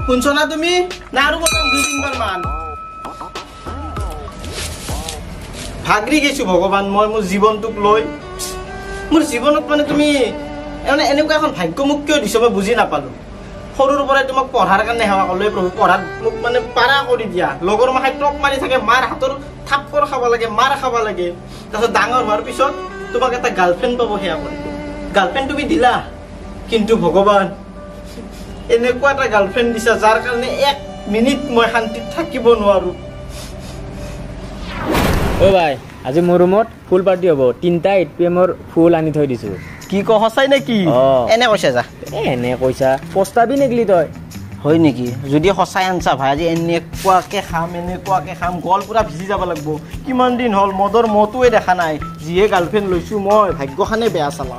শুনছ না তুমি না আৰু কম 2-3 মান ভাগৰি গৈছো ভগৱান মই মোৰ জীৱনটোক লৈ মোৰ জীৱনত মানে তুমি এনেকুৱা এখন ভাগ্য মোক কিয় দিছ মই বুজি নাপালো সৰুৰ পৰাই তোমাক পঢ়াৰ কাৰণে সেৱা কৰিলে প্ৰভু পঢ়াত মোক মানে পাৰা কৰি দিয়া লগৰ মাখাই টপ মাৰি থাকে মাৰ হাতৰ থাপকৰ খাব লাগে মাৰ খাব লাগে তাৰপিছত ডাঙৰ হোৱাৰ পিছত তোমাক এটা গাৰ্লফ্ৰেণ্ড পাব সেয়া কৰি গাৰ্লফ্ৰেণ্ড তুমি দিলা কিন্তু ভগৱান এনেকুৱা এটা গাৰ্লফ্ৰেণ্ড দিছা যাৰ কাৰণে 1 মিনিট মই শান্তিত থাকিব নোৱাৰো ও ভাই আজি মোৰ ৰুমত ফুল পাৰ্টি হ'ব 3টা 8 PM ৰ ফুল আনি থৈ দিছো কি ক হসাই নেকি এনে কৈছা যা এনে কৈছা পস্তাবি নেগলি তই হয় নেকি যদি হসাই আনছা ভাই আজি এনেকুৱাকে খাম গল পুৰা ভিজি যাব লাগিব কিমান দিন হল মদৰ মটোৱে দেখা নাই যিয়ে গাৰ্লফ্ৰেণ্ড লৈছো মই ভাগ্যখানে বেয়া চালা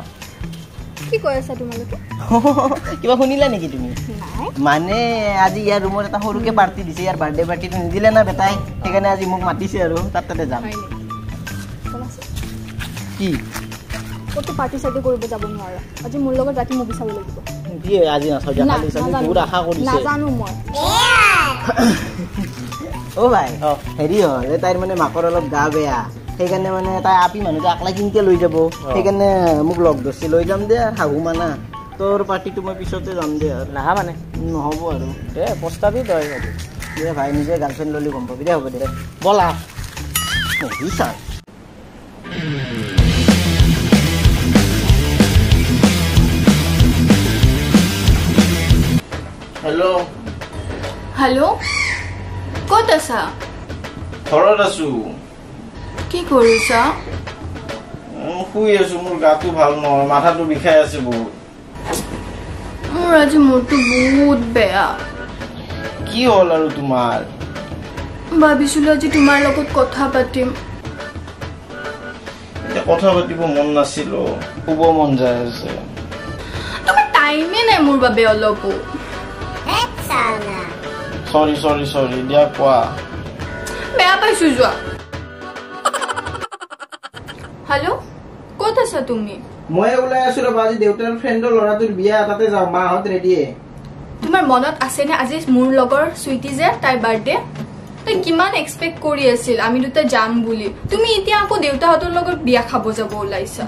কি কৈ আছা তোমালোকে কিবা শুনিলা নেকি তুমি মানে আজি ইয়াৰ ৰুমৰ এটা সৰুকে পাৰ্টি দিছে ইয়াৰ বাৰ্থডে পাৰ্টিটো নিদিলে না বেটাই সেইকাৰণে আজি মোক মাতিছে আৰু তাতে যাম কি কত পাৰ্টি সাইড কৰিব যাব নোৱাৰা আজি মোৰ লগত ৰাতি মুভি চাব লাগিব দিয়ে আজি না সজা খালি চালি বহুত আশা কৰিছে না জানো মই ও ভাই হেৰি হ'ল তাইৰ মানে মাকৰ অলপ গা বেয়া সেইকাৰণে মানে তাই আপি মানুহটো আকলা কিনকে লৈ যাব সেইকাৰণে মোক লগ ধৰছি লৈ যাম দে হাহু মানা তোৰ পাৰ্টিটো মই পিছতে যাম দে আৰু নাহা মানে নহ'ব আৰু দে পস্তাবি তই দে ভাই নিজে গাৰ্লফ্ৰেণ্ড ল'লি গম পাবি দে হ'ব দে বলা ছাৰ হেল্ল' হেল্ল' ক'ত আছা ঘৰত আছো কি কৰিছা শুই আছো মোৰ গাটো ভাল নহয় মাথাটো বিষাই আছে বহুত মোৰ আজি মূৰটো বহুত বেয়া কি হ'ল আৰু তোমাৰ ভাবিছিলো আজি তোমাৰ লগত কথা পাতিম এতিয়া কথা পাতিব মন নাছিল শুব মন যায় আছে তোমাৰ টাইমে নাই মোৰ বাবে অলপো সৰি দিয়া কোৱা বেয়া পাইছো যোৱা হেল্ল' ক'ত আছা তুমি মই ওলাই আছো ৰবা আজি দেউতাৰ ফ্ৰেণ্ডৰ ল'ৰাটোৰ বিয়া তাতে যাওঁ মাহঁত ৰেডিয়ে তোমাৰ মনত আছেনে আজি মোৰ লগৰ সুইটি যে তাইৰ বাৰ্থডে তই কিমান এক্সপেক্ট কৰি আছিল আমি দুটা যাম বুলি তুমি এতিয়া আকৌ দেউতাহঁতৰ লগত বিয়া খাব যাব ওলাইছা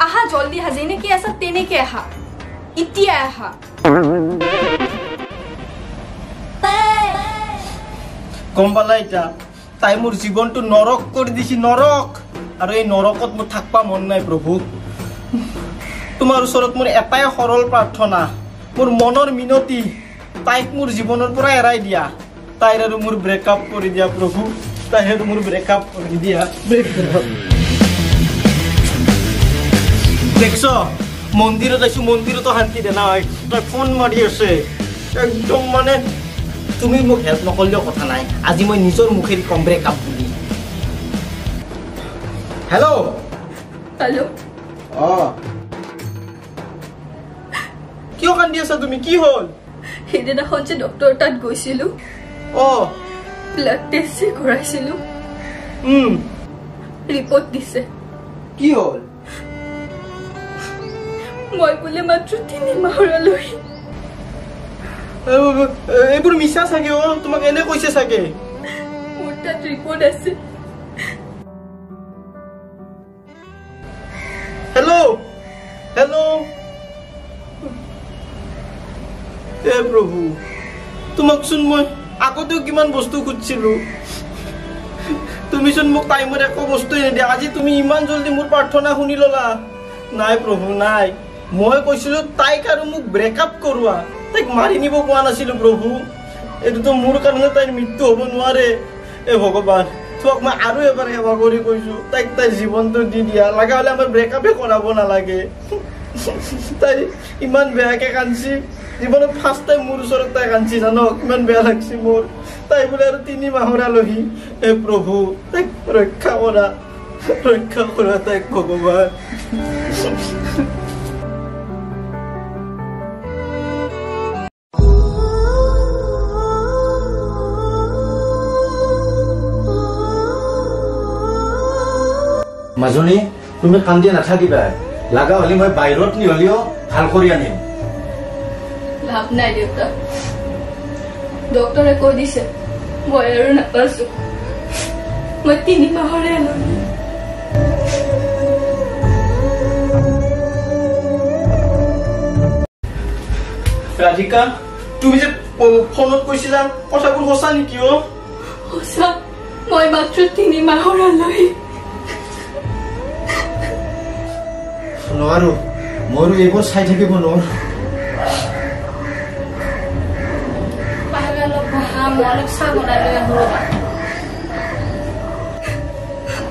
আহা জলদি আহা যেনেকে আছা তেনেকে আহা এতিয়া আহা গম পালা এতিয়া তাই মোৰ জীৱনটো নৰক কৰি দিছি নৰক আৰু এই নৰকত মোৰ থাকবা মন নাই প্ৰভু তোমাৰ ওচৰত মোৰ এটাই সৰল প্ৰাৰ্থনা মোৰ মনৰ মিনতি তাইক মোৰ জীৱনৰ পৰা এৰাই দিয়া তাইৰ আৰু মোৰ ব্ৰেকআপ কৰি দিয়া প্ৰভু তাইৰ আৰু মোৰ ব্ৰেকআপ কৰি দিয়া দেখছ মন্দিৰত আছো মন্দিৰতো শান্তি দে নাই তই ফোন মাৰি আছে একদম মানে তুমি মোক হেল্প নকৰিলেও কথা নাই আজি মই নিজৰ মুখেৰে কম ব্ৰেকআপ বুলি হেল্ল' কিয় কান্দি আছা তুমি কি হ'ল সেইদিনাখন যে ডক্টৰ তাত গৈছিলো ব্লাড টেষ্ট কৰাইছিলো ৰিপৰ্ট দিছে কি হ'ল মই বোলে মাত্ৰ 3 মাহলৈ এইবোৰ মিছা চাগে তোমাক এনে কৈছে চাগে মোৰ তাত ৰিপৰ্ট আছে হেল্ল' এ প্ৰভু তোমাকচোন মই আগতেও কিমান বস্তু খুজিছিলো তুমিচোন মোক টাইমত একো বস্তুৱে নিদিয়া আজি তুমি ইমান জলদি মোৰ প্ৰাৰ্থনা শুনি ললা নাই প্ৰভু নাই মই কৈছিলো তাইক আৰু মোক ব্ৰেকআপ কৰোৱা তাইক মাৰি নিব কোৱা নাছিলো প্ৰভু এইটোতো মোৰ কাৰণে তাইৰ মৃত্যু হ'ব নোৱাৰে এ ভগৱান তোমাক মই আৰু এবাৰ সেৱা কৰি কৈছো তাইক তাইৰ জীৱনটো দি দিয়া লগা হ'লে আমাৰ ব্ৰেকআপে কৰাব নালাগে তাই ইমান বেয়াকে কান্দছি জীৱনত ফাৰ্ষ্ট টাইম মোৰ ওচৰত তাই কান্দছি জানো কিমান বেয়া লাগছি মোৰ তাই বোলে আৰু 3 মাহৰ আলহী এ প্ৰভু তাইক ৰক্ষা কৰা তাইক ভগৱান মাজনী তুমি কান্দি নাথাকিবা লাগা হলে মই বাহিৰত নিহলিও ভাল কৰি আনিম লাভ নাই দেউতা ডক্টৰে কৈ দিছে মই আৰু নাপাছো মই 3 মাহৰে আলহী ৰাধিকা তুমি যে ফোনত কৈছিলা কথাবোৰ সঁচা নেকি অ সঁচা মই মাত্ৰ 3 মাহৰ আলহী নোৱাৰো মইও এইবোৰ চাই থাকিব নোৱাৰো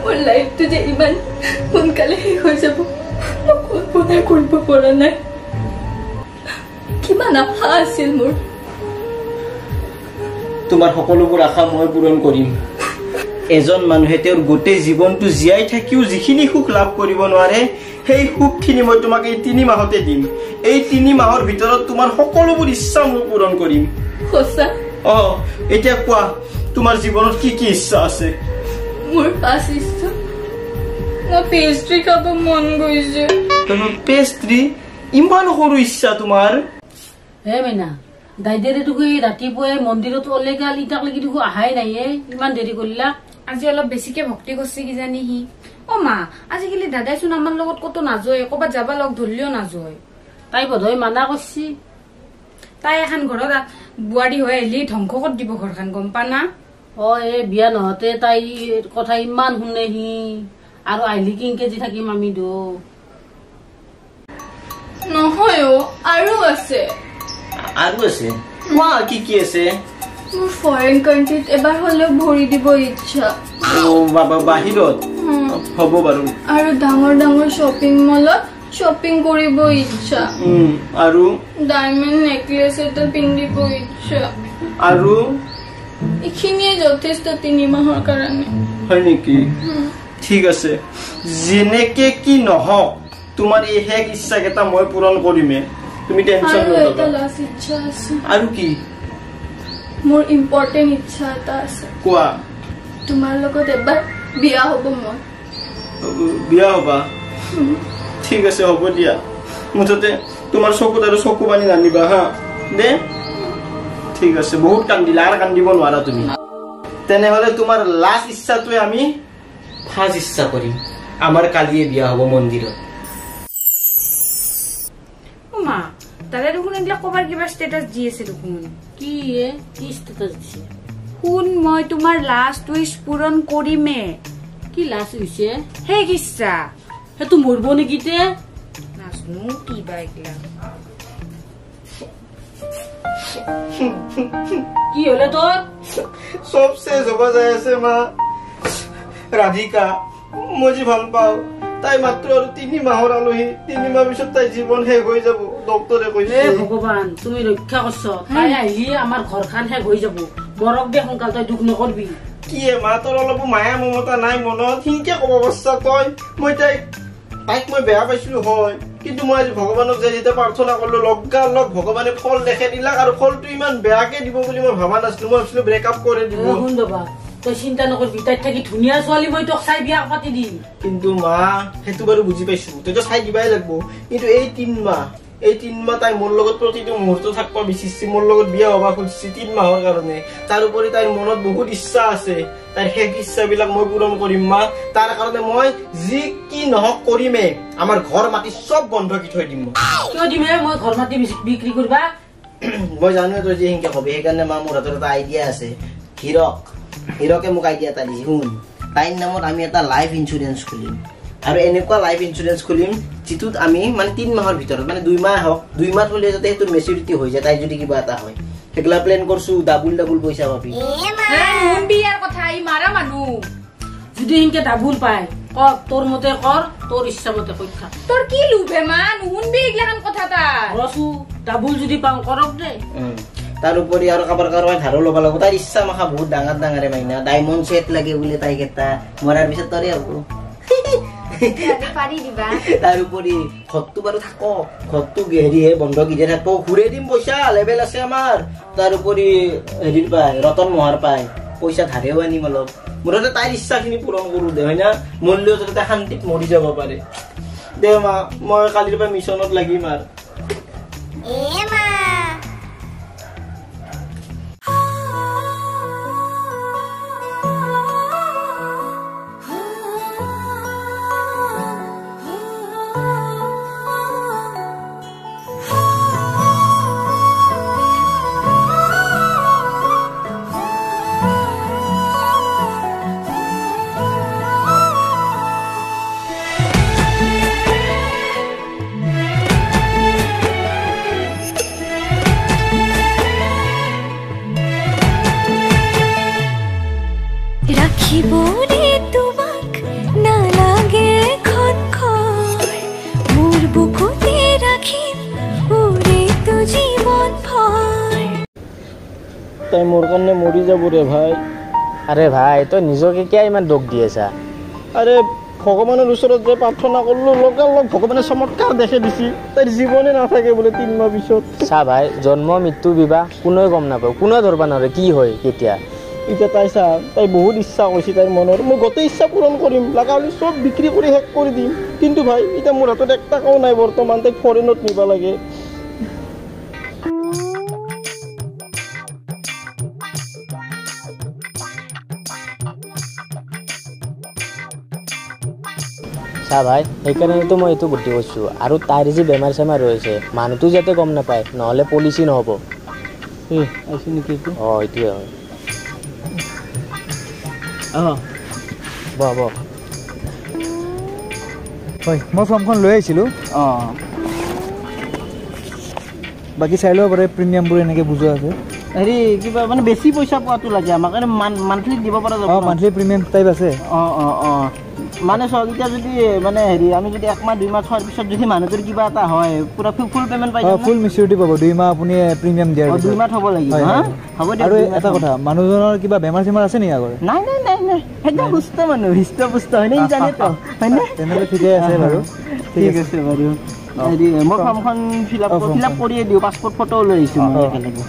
মোৰ লাইফটো যে ইমান সোনকালে শেষ হৈ যাব মই কল্পনা কৰিব পৰা নাই কিমান আশা আছিল মোৰ তোমাৰ সকলোবোৰ আশা মই পূৰণ কৰিম এজন মানুহে তেওঁৰ গোটেই জীৱনটো জীয়াই থাকিও যিখিনি সুখ লাভ কৰিব নোৱাৰে সেই সুখখিনি মই তোমাক এই 3 মাহতে দিম এই 3 মাহৰ ভিতৰত তোমাৰ সকলোবোৰ ইচ্ছা মই পূৰণ কৰিম সঁচা এতিয়া কোৱা তোমাৰ জীৱনত কি কি ইচ্ছা আছে মোৰ পাঁচ ইচ্ছা মই পেষ্ট্ৰি খাব মন গৈছে পেষ্ট্ৰি ইমান সৰু ইচ্ছা তোমাৰ হে মেনা দাইদেৰে দেখো ৰাতিপুৱাই মন্দিৰত ওলাই গেল ইটাক লাগি দেখো আহাই নাই ইমান দেৰি কৰিলা আজি অলপ বেছিকে ভক্তি কৰিছে কিজানি সি অ মা আজিকালি দাদাইচোন আমাৰ লগত কতো নাযায় ক'ৰবাত যাবা লগ ধৰিলেও নাযায় তাই বোধহয় মানা কৰিছি তাই এখন ঘৰত বোৱাৰী হৈ আহিলে ধ্বংস কৰি দিব ঘৰখন গম পা না বিয়া নহতে তাই কথা ইমান শুনে সি আৰু আহিলি কিংকেজি থাকিম আমি দো নহয় আৰু আছে কোৱা কি কি আছে মোৰ ফৰেন কাণ্ট্ৰিত এবাৰ হলেও ভৰি দিব ইচ্ছা বাহিৰত হ'ব বাৰু আৰু ডাঙৰ ডাঙৰ শ্বপিং মলত শ্বপিং কৰিব ইচ্ছা আৰু ডায়মণ্ড নেকলেছ এটা পিন্ধিব ইচ্ছা আৰু এইখিনিয়ে যথেষ্ট 3 মাহৰ কাৰণে হয় নেকি ঠিক আছে যেনেকে কি নহওক তোমাৰ এই হেক ইচ্ছা কেইটা মই পূৰণ কৰিমে তুমি টেনচন এটা লাষ্ট ইচ্ছা আছে আৰু কি মোৰ ইম্পৰ্টেণ্ট ইচ্ছা এটা আছে কোৱা তোমাৰ লগত এবাৰ বিয়া হ'ব মই বিয়া হবা ঠিক আছে হ'ব দিয়া মুঠতে তোমাৰ চকুত আৰু চকু পানী নানিবা হা দে ঠিক আছে বহুত কান্দিলা আৰু কান্দিব নোৱাৰা তুমি তেনেহলে তোমাৰ লাষ্ট ইচ্ছাটোৱে আমি ফাৰ্ষ্ট ইচ্ছা কৰিম আমাৰ কালিয়ে বিয়া হ'ব মন্দিৰত অ মা দাদাই দেখোন এইবিলাক ক'বাৰ কিবা ষ্টেটাছ দি আছে দেখোন কি ষ্টেটাছ দিছে শুন মই তোমাৰ লাষ্ট উইচ পূৰণ কৰিমে কি লাষ্ট হৈছে শেষ ইচ্ছা সেইটো মৰিব নেকি তে নাজনো কি বা এইগিলা কি হলে তোৰ সব শেষ হ'ব যাই আছে মা ৰাধিকা মই যি ভাল পাওঁ তাই মাত্ৰ আৰু 3 মাহৰ আলহী 3 মাহ পিছত তাই জীৱন শেষ হৈ যাব ডক্টৰে কৈছে ভগৱান তুমি ৰক্ষা কৰছ তাই আহিলে আমাৰ ঘৰখন শেষ হৈ যাব মৰক দে সোনকাল তই দুখ নকৰবি কি মা তোৰ অলপ মায়া মমতা নাই মনত সিংকে ক'ব পাৰিছা তই মই তাইক মই বেয়া পাইছিলো হয় কিন্তু মই আজি ভগৱানক যেতিয়া প্ৰাৰ্থনা কৰিলো লগালগ ভগৱানে ফল দেখাই দিলাক আৰু ফলটো ইমান বেয়াকে দিব বুলি মই ভাবা নাছিলো মই ভাবিছিলো ব্ৰেকআপ কৰি দিব শুন বাবা তই চিন্তা নকৰবি তাইত থাকি ধুনীয়া ছোৱালী মই তোক চাই বিয়া পাতি দিম কিন্তু মা সেইটো বাৰু বুজি পাইছো তইতো চাই দিবাই লাগব কিন্তু এই 3 মাহ তাই মোৰ লগত প্ৰতিটো মুহূৰ্ত থাকবা বিচাৰিছে মোৰ লগত বিয়া হবা খুজিছে 3 মাহৰ কাৰণে তাৰ উপৰি তাইৰ মনত বহুত ইচ্ছা আছে তাইৰ শেষ ইচ্ছাবিলাক মই পূৰণ কৰিম মা তাৰ কাৰণে মই যি কি নহওক কৰিমে আমাৰ ঘৰ মাটি চব বন্ধকি থৈ দিম কিয় দিম মই ঘৰ মাটি বিক্ৰী কৰিবা মই জানো তই যে হিংকে হবি সেইকাৰণে মা মোৰ হাতত এটা আইডিয়া আছে হিৰকে মোক আইডিয়া এটা দিছে শুন তাইৰ নামত আমি এটা লাইফ ইঞ্চুৰেঞ্চ খুলিম আৰু এনেকুৱা লাইফ ইঞ্চুৰেঞ্চ খুলিম যিটোত আমি মানে 3 মাহৰ ভিতৰত মানে 2 মাহ হওক 2 মাহ হ'লে যাতে সেইটো মেচুৰিটি হৈ যায় তাই যদি কিবা এটা হয় সেইগলা প্লেন কৰছো ডাবুল পইচা পাবি নুন বিয়াৰ কথা ই মাৰা মানুহ যদি হিংকে ডাবুল পায় কৰ তোৰ মতে কৰ তোৰ ইচ্ছা মতে কৈ থাক তোৰ কি লোভে মা নুন বি এইগিলাখান কথা তাৰ ৰচু ডাবুল যদি পাওঁ কৰক দে তাৰ উপৰি আৰু কাৰোবাৰ ধাৰো ল'ব লাগিব তাইৰ ইচ্ছা মাখা বহুত ডাঙৰে মাইনা ডায়মণ্ড সেট লাগে বোলে তাইক এটা মৰাৰ পিছত তৰে হ'ব পাৰি দিবা তাৰ উপৰি ঘৰটো বাৰু থাক ঘৰটো হেৰিহে বন্ধকিতে থাকব ঘূৰে দিম পইচা লেভেল আছে আমাৰ তাৰ উপৰি হেৰিৰ পায় ৰতন মহাৰ পায় পইচা ধাৰেও আনিম অলপ মুঠতে তাইৰ ইচ্ছাখিনি পূৰণ কৰো দে হয় না মৰিলেও যাতে শান্তিত মৰি যাব পাৰে দে মা মই কালিৰ পৰা মিছনত লাগিম আৰু জীৱনে তোমাক নালাগে খনখৰ মোৰ বুকুতে ৰাখিম উৰেটো জীৱন ভৰ তাই মোৰ কাৰণে মৰি যাব ৰে ভাই আৰে ভাই তই নিজকে কিয় ইমান দুখ দি আছা আৰে ভগৱানৰ ওচৰত যে প্ৰাৰ্থনা কৰিলো লগালগ ভগৱানে চমৎকাৰ দেখে দিছি তাইৰ জীৱনে নাথাকে বোলে 3 মাহ পিছত চা ভাই জন্ম মৃত্যু বিবাহ কোনোৱে গম নাপায় কোনোৱে ধৰবা নোৱাৰে কি হয় কেতিয়া এতিয়া তাই চা তাই বহুত ইচ্ছা কৰিছে তাইৰ মনৰ মই গোটেই ইচ্ছা পূৰণ কৰিম লগা হ'লে চব বিক্ৰী কৰি শেষ কৰি দিম কিন্তু ভাই এতিয়া মোৰ হাতত 1 টকাও নাই বৰ্তমান তাইক ফৰেনত নিব লাগে চা ভাই সেইকাৰণেতো মই এইটো বুদ্ধি কৰিছোঁ আৰু তাইৰ যি বেমাৰ চেমাৰ হৈছে মানুহটো যাতে গম নাপায় নহ'লে পলিচি নহ'ব আহিছে নেকি এইটো অঁ এইটোৱে হয় বহ হয় মই ফৰ্মখন লৈ আহিছিলোঁ অঁ বাকী চাই ল'ব পাৰে প্ৰিমিয়ামবোৰ এনেকৈ বুজোৱা আছে হেৰি কিবা মানে বেছি পইচা পোৱাটো লাগে আমাক মানে মান্থলি দিব পৰা যাব অঁ মান্থলি প্ৰিমিয়াম টাইপ আছে অঁ মানে চাওক এতিয়া যদি মানে হেৰি আমি যদি 1 মাহ 2 মাহ থোৱাৰ পিছত যদি মানুহটোৰ কিবা এটা হয় পুৰা ফুল পে'মেণ্ট পাই অঁ ফুল মেচিউৰিটি পাব 2 মাহ আপুনি প্ৰিমিয়াম দিয়াৰ 2 মাহ থ'ব লাগিব হা হ'ব দিয়ক আৰু এটা কথা মানুহজনৰ কিবা বেমাৰ চেমাৰ আছে নেকি আগৰে নাই একদম সুস্থ মানুহ হৃষ্টপুষ্ট হয়নে জানেতো হয়নে তেনেহ'লে ঠিকে আছে বাৰু ঠিক আছে বাৰু হেৰি মই ফৰ্মখন ফিল আপ কৰিয়ে দিওঁ পাছপৰ্ট ফটো লৈ আহিছোঁ মই একেলগে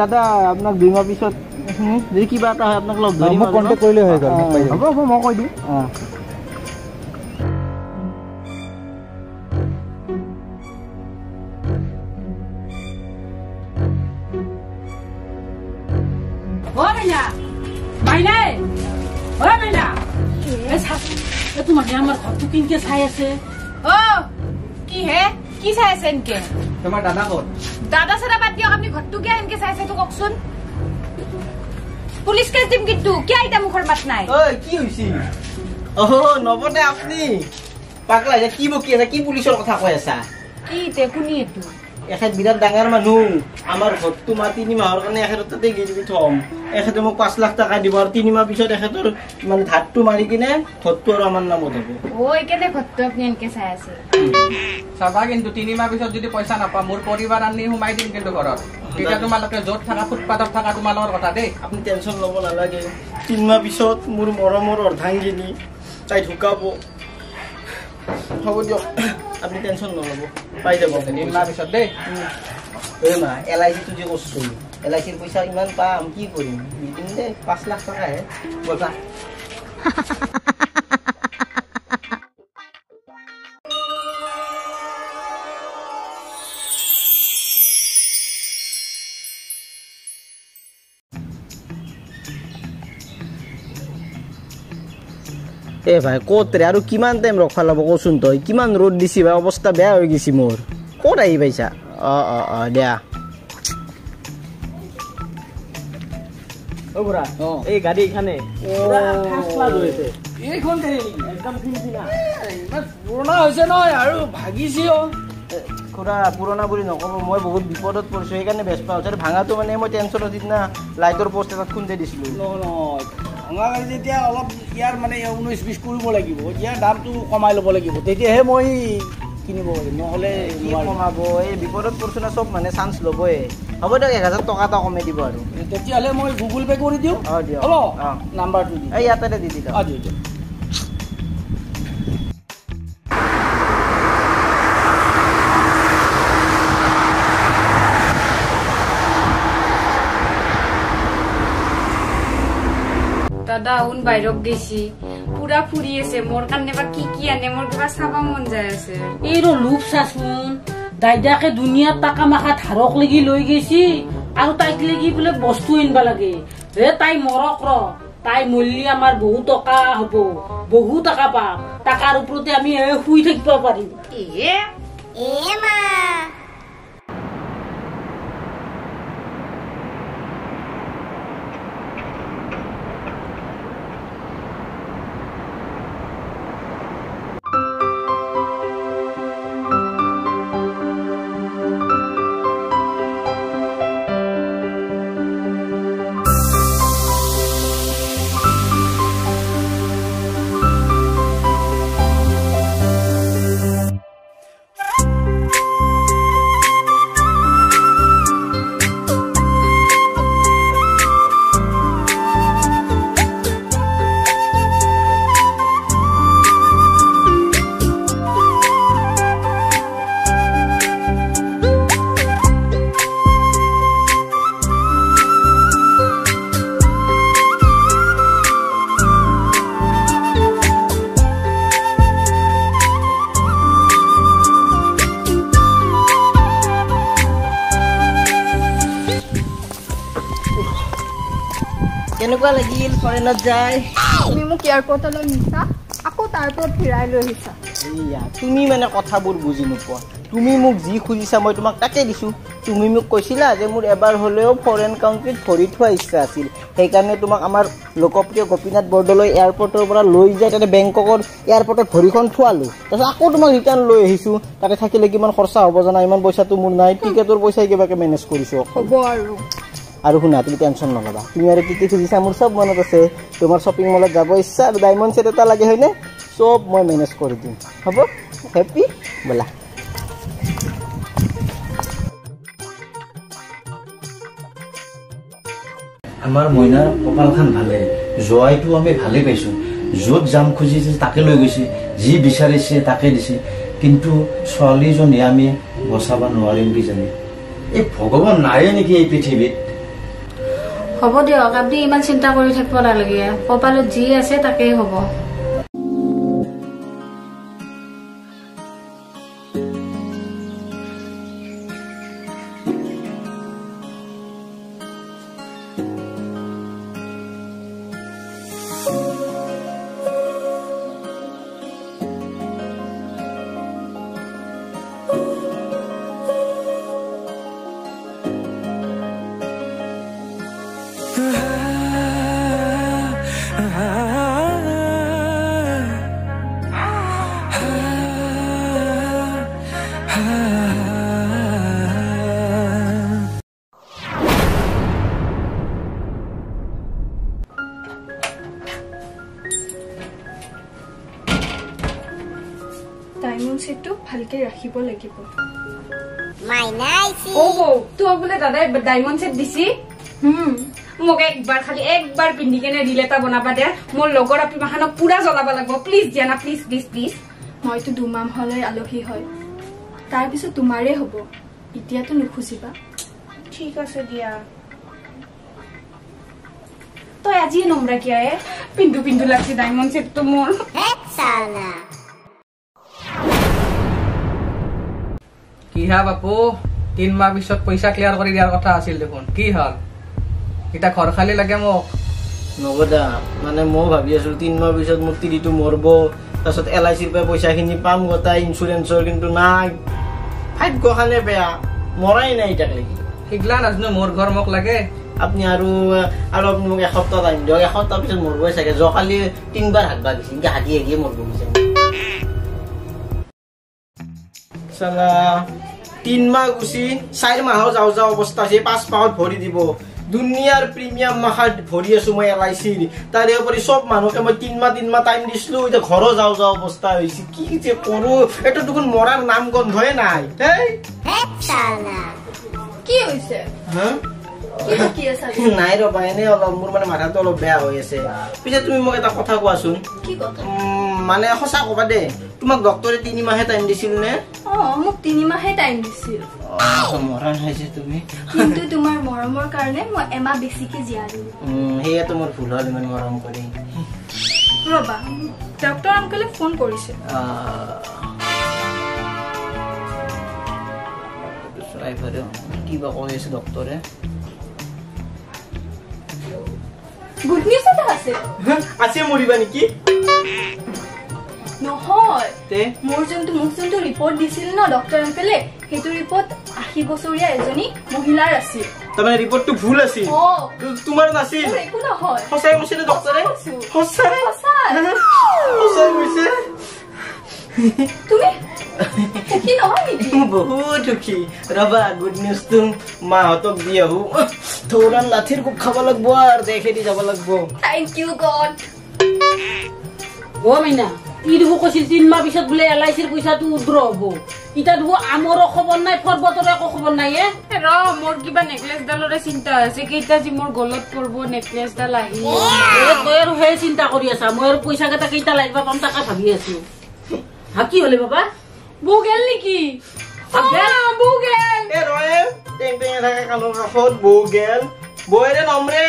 দাদা আপোনাক 2 মাহ পিছত যদি কিবা এটা হয় আপোনাক লগ ধৰিম মোক কণ্টেক্ট কৰিলে হৈ গ'ল হ'ব মই কৈ দিম তোমাকে আমার ঘরটো কিনকে চাই আছে কি হে কি চাই আছে এনকে তোমাৰ দাদা ক'ত দাদা চাদা বাদ দিয়ক আপুনি ঘৰটো কিয় এনকে চাই আছে তো কওকচোন পুলিচ কেছ দিম কিন্তু কিয় আইতা মুখৰ মাত নাই ঐ কি হৈছে নবতে আপুনি পাগলা এতিয়া কি বকি আছে কি পুলিচৰ কথা কৈ আছা কি তে কোনি এটো এখেত বিৰাট ডাঙৰ মানুহ আমাৰ ঘৰটো মই 3 মাহৰ কাৰণে এখেতৰ তাতে গিৰি থম এখেতে মোক 5 লাখ টকা দিব আৰু 3 মাহ পিছত এখেতৰ মানে ধাৰটো মাৰি কিনে ঘৰটো আৰু আমাৰ নামত হ'ব একেনে ঘৰটো আপুনি এনকে চাই আছে চাবা কিন্তু 3 মাহ পিছত যদি পইচা নাপা মোৰ পৰিবাৰ আনি সোমাই দিম কিন্তু ঘৰত তেতিয়া তোমালোকে য'ত থাকা ফুটপাথত থাকা তোমালোকৰ কথা দেই আপুনি টেনশ্যন ল'ব নালাগে 3 মাহ পিছত মোৰ মৰমৰ অৰ্ধাংগিনী তাই ঢুকাব হ'ব দিয়ক আপুনি টেনশ্যন নল'ব পাই যাব 3 মাহ পিছত দেই মা LIC-টো যে কৈছোঁ LIC-ৰ পইচা ইমান পাম কি কৰিম দিম দে 5 লাখ টকাহে বজা এ ভাই ক'ত ৰে আৰু কিমান টাইম ৰখা ল'ব কচোন তই কিমান ৰ'দ দিছি ভাই অৱস্থা বেয়া হৈ গৈছে মোৰ ক'ত আহি পাইছা দিয়া এই গাড়ী এখানে এইখন গাড়ী একদম পুৰণা হৈছে নহয় আৰু ভাগিছেও খুৰা পুৰণা বুলি নক'ব মই বহুত বিপদত পৰিছোঁ সেইকাৰণে বেছ পাওঁ ভাঙাটো মানে মই টেনশ্যনত দিনা লাইটৰ পোষ্ট এটাত খুন্দাই দিছিলোঁ ভঙা গাড়ী যেতিয়া অলপ ইয়াৰ মানে 19-20 কৰিব লাগিব ইয়াৰ দামটো কমাই ল'ব লাগিব তেতিয়াহে মই কিনিব পাৰিম নহ'লে কি কমাব এই বিপদত পৰিছোঁ না চব মানে চান্স ল'বই হ'ব দিয়ক 1000 টকা এটা কমাই দিব আৰু তেতিয়াহ'লে মই গুগল পে' কৰি দিওঁ দিয়ক হ'ব নাম্বাৰটো দি এই ইয়াতে দি দিয়ক দিয়ক দাদা উন বাইরক গেছি পুরা ফুরি আছে মোর কানে বা কি আনে মোর কিবা চাবা মন যায় আছে এই লোভ চাচোন দাইদাকে দুনিয়াত টাকা মাখা ধাৰক লাগি লৈ গৈছি আৰু তাইক লাগি বোলে বস্তু আনিব লাগে ৰে তাই মৰক তাই মূল্য আমাৰ বহু টকা হ'ব বহু টকা পাম টাকাৰ ওপৰতে আমি শুই থাকিব পাৰিম মা কেনেকুৱা লাগিল ফৰেনত যায় তুমি মোক এয়াৰপৰ্টলৈ নিছা আকৌ তাৰ পৰা ফিৰাই লৈ আহিছা এইয়া তুমি মানে কথাবোৰ বুজি নোপোৱা তুমি মোক যি খুজিছা মই তোমাক তাকে দিছোঁ তুমি মোক কৈছিলা যে মোৰ এবাৰ হ'লেও ফৰেন কাউণ্ট্ৰিত ভৰি থোৱা ইচ্ছা আছিল সেইকাৰণে তোমাক আমাৰ লোকপ্ৰিয় গোপীনাথ বৰদলৈ এয়াৰপৰ্টৰ পৰা লৈ যায় তাতে বেংককৰ এয়াৰপৰ্টত ভৰিখন থোৱালোঁ তাৰপিছত আকৌ তোমাক ৰিটাৰ্ণ লৈ আহিছোঁ তাতে থাকিলে কিমান খৰচা হ'ব জানা ইমান পইচাটো মোৰ নাই টিকেটৰ পইচাই কিবাকৈ মেনেজ কৰিছোঁ হ'ব আৰু শুনা তুমি টেনশ্যন নল'বা তুমি আৰু কি কি খুজিছা মোৰ চব মনত আছে তোমাৰ শ্বপিং মলত যাব ইচ্ছা আৰু ডায়মণ্ড ছেট এটা লাগে হয়নে চব মই মেনেজ কৰি দিম হ'ব হেপী ব'লা আমাৰ মইনাৰ কপালখন ভালে জয়টো আমি ভালে পাইছোঁ য'ত যাম খুজিছে তাকে লৈ গৈছে যি বিচাৰিছে তাকে দিছে কিন্তু ছোৱালীজনী আমি বচাব নোৱাৰিম কিজানি এই ভগৱান নায়ে নেকি এই পৃথিৱীত হ'ব দিয়ক আপুনি ইমান চিন্তা কৰি থাকিব নালাগে কপালত যি আছে তাকেই হ'ব ডায়মণ্ড ছেটটো ভালকে ৰাখিব লাগিব তোমাক বোলে দাদাই ডায়মণ্ড ছেট দিছি মোক একবাৰ পিন্ধি কেনে ৰিল এটা বনাবা দে মোৰ লগৰ আপিমাখানক পুৰা জ্বলাব লাগিব প্লিজ জানা প্লিজ প্লিজ প্লিজ মইতো দুমাহ হ'লে আলহী হয় তাৰপিছত তোমাৰে হ'ব এতিয়াতো নুখুজিবা ঠিক আছে দিয়া তই আজি নম্ৰা কিয় পিন্ধু পিন্ধু লাগছে ডায়মণ্ড ছেটটো মোৰ কি হা বাপু 3 মাহ পিছত পইচা ক্লিয়াৰ কৰি দিয়াৰ কথা আছিল দেখোন কি হল এটা ঘৰ খালি লাগে মোক নবদা মানে মই ভাবি আছো 3 মাহ পিছত মোৰ তিৰিটো মৰব তাৰপিছত LICৰ পৰা পইচাখিনি পাম গোটাই ইঞ্চুৰেঞ্চৰ কিন্তু নাই ভাগ্যখানে বেয়া মৰাই নাই এতিয়ালৈকে সিগলা নাজনো মোৰ ঘৰ মোক লাগে আপুনি আৰু আপুনি মোক এসপ্তাহ টাইম দিয়ক এসপ্তাহ পিছত মৰবই চাগে যোৱাকালি 3 বাৰ হাগবা গৈছে এনেকৈ হাগিয়ে মৰব গৈছে চালা 3 মাহ গুচি 4 মাহৰ যাওঁ অৱস্থা আছে 5 মাহত ভৰি দিব দুনিয়াৰ প্ৰিমিয়াম মাহত ভৰি আছো মই LICৰ তাৰে উপৰি চব মানুহকে মই 3 মাহ টাইম দিছিলো এতিয়া ঘৰৰ যাওঁ অৱস্থা হৈছে কি যে কৰো এটা দেখোন মৰাৰ নাম গন্ধই নাই কি হৈছে হা কি আছে নাই ৰবা এনে অলপ মোৰ মানে মাথাটো অলপ বেয়া হৈ আছে পিছে তুমি মোক এটা কথা কোৱাচোন কি কথা মানে সঁচা কবা দে তোমাক ডক্টৰে 3 মাহে টাইম দিছিল নে মোক 3 মাহে টাইম দিছিল মৰাণ হৈছে তুমি কিন্তু তোমাৰ মৰমৰ কাৰণে মই এমাহ বেছিকে জীয়াই দিলো সেয়াতো মোৰ ভুল হ'ল ইমান মৰম কৰি ৰবা ডক্টৰ আংকলে ফোন কৰিছে কিবা কৈ আছে ডক্টৰে গুড নিউজ এটা আছে আছে মৰিবা নেকি নহয় তে মোৰ মোক যোনটো ৰিপৰ্ট দিছিল ন ডক্টৰ আংকলে সেইটো ৰিপৰ্ট 80 বছৰীয়া এজনী মহিলাৰ আছিল তাৰমানে ৰিপৰ্টটো ভুল আছিল তোমাৰ নাছিল একো নহয় সঁচাই কৈছে ডক্টৰে সঁচাই কৈছে তুমি কি নহয় নেকি বহুত সুখী ৰবা গুড নিউজটো মাহঁতক দি আহো থৌৰান লাঠিৰ কোব খাব লাগিব আৰু দেখে দি যাব লাগিব থেংক ইউ গড ও মিনা ই দেখো কৈছিল 3 মাহ পিছত বোলে LICৰ পইচাটো উদ্ৰ হ'ব ইটা দেখো আমৰো খবৰ নাই পৰ্বতৰে একো খবৰ নাই মোৰ কিবা নেকলেছডালৰে চিন্তা আছে কেইটা যি মোৰ গলত পৰব নেকলেছডাল আহি তই আৰু সেই চিন্তা কৰি আছা মই আৰু পইচা কেইটা কেইটা লাগিব পাম তাকে ভাবি আছো কি হলে বাবা বৌ গেল নেকি বৌ গেল এ ৰয়ে টেং টেং থাকে কাণৰ কাষত বৌ গেল বৌৰে নম্ৰে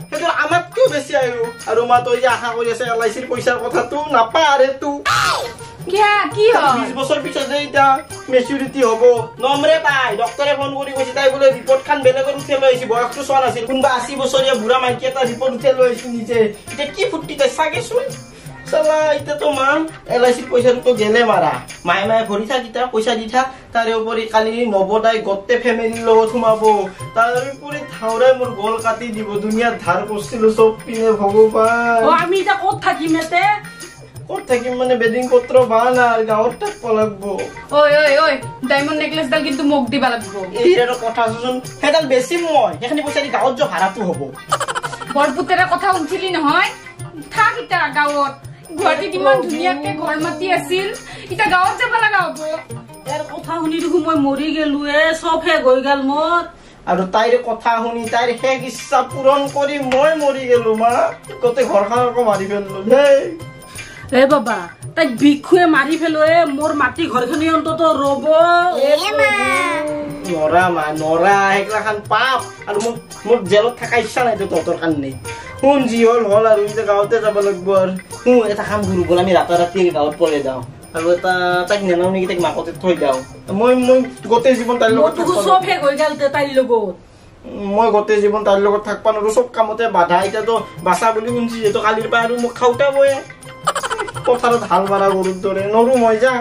সেইটো আমাতকৈ বেছি আৰু মা তই যে আশা কৰি আছে LICৰ পইচাৰ কথাটো নাপা আৰে তো কি হয় 20 বছৰ পিছত যে এতিয়া মেচুৰিটি হ'ব নম্ৰে তাই ডক্টৰে ফোন কৰি কৈছে তাই বোলে ৰিপৰ্ট খান বেলেগৰ উঠে লৈ আহিছে বয়সটো চোৱা নাছিল কোনোবা 80 বছৰীয়া বুঢ়া মাইকী এটা ৰিপৰ্ট উঠে লৈ আহিছে নিজে এতিয়া কি ফুৰ্তি তাই চাগেচোন চালা এতিয়া তো মা LICৰ পইচাটো গেলে মাৰা মায়ে মায়ে ভৰি থাক এতিয়া পইচা দি থাক তাৰে উপৰি কালি নৱদাই গোটেই ফেমিলিৰ লগত সোমাব তাৰ উপৰি ধাউৰাই মোৰ গল কাটি দিব দুনিয়াত ধাৰ কৰিছিলো চব পিনে ভগৱান আমি এতিয়া ক'ত থাকিম এতে ক'ত থাকিম মানে বেডিং পত্ৰ ভাল আৰু গাঁৱত থাকিব লাগব ঐ ডায়মণ্ড নেকলেছডাল কিন্তু মোক দিবা লাগব এই আৰু কথা চোন সেইডাল বেছি মই সেইখিনি পইচা দি গাঁৱত যোৱা ভাড়াটো হ'ব বৰপুতেৰে কথা উঠিলি নহয় থাক এতিয়া গাঁৱত গুৱাহাটীত ইমান ধুনীয়াকে ঘৰ মাতি আছিল এতিয়া গাঁৱত যাব লগা হ'ব ইয়াৰ কথা শুনি দেখো মই মৰি গেলো চব শেষ হৈ গেল মোৰ আৰু তাইৰ কথা শুনি তাইৰ শেষ ইচ্ছা পূৰণ কৰি মই মৰি গেলো মা গোটেই ঘৰখনকো মাৰি পেলালো দেই বাবা তাইক ভিক্ষুৱে মাৰি পেলো মোৰ মাটি ঘৰখিনি অন্তত ৰব নৰা মা নৰা সেইগিলাখান পাপ আৰু মোক জেলত থকা ইচ্ছা নাই তহঁতৰ কাৰণে শুন যি হ'ল আৰু এতিয়া গাঁৱতে যাব লাগিব আৰু এটা কাম কৰো বল আমি ৰাতি গাঁৱত পলাই যাওঁ আৰু এটা তাইক নেনাও নেকি তাইক মাকতে থৈ যাওঁ মই গোটেই জীৱন তাইৰ লগত চব শেষ হৈ গেল তাইৰ লগত মই গোটেই জীৱন তাইৰ লগত থাকবা নোৱাৰো চব কামতে বাধা এতিয়াতো বাচা বুলি শুনছি যিহেতু কালিৰ পৰা আৰু মোক খাওঁতা বয়ে পথাৰত হাল মাৰা গৰুৰ দৰে নৰো মই যা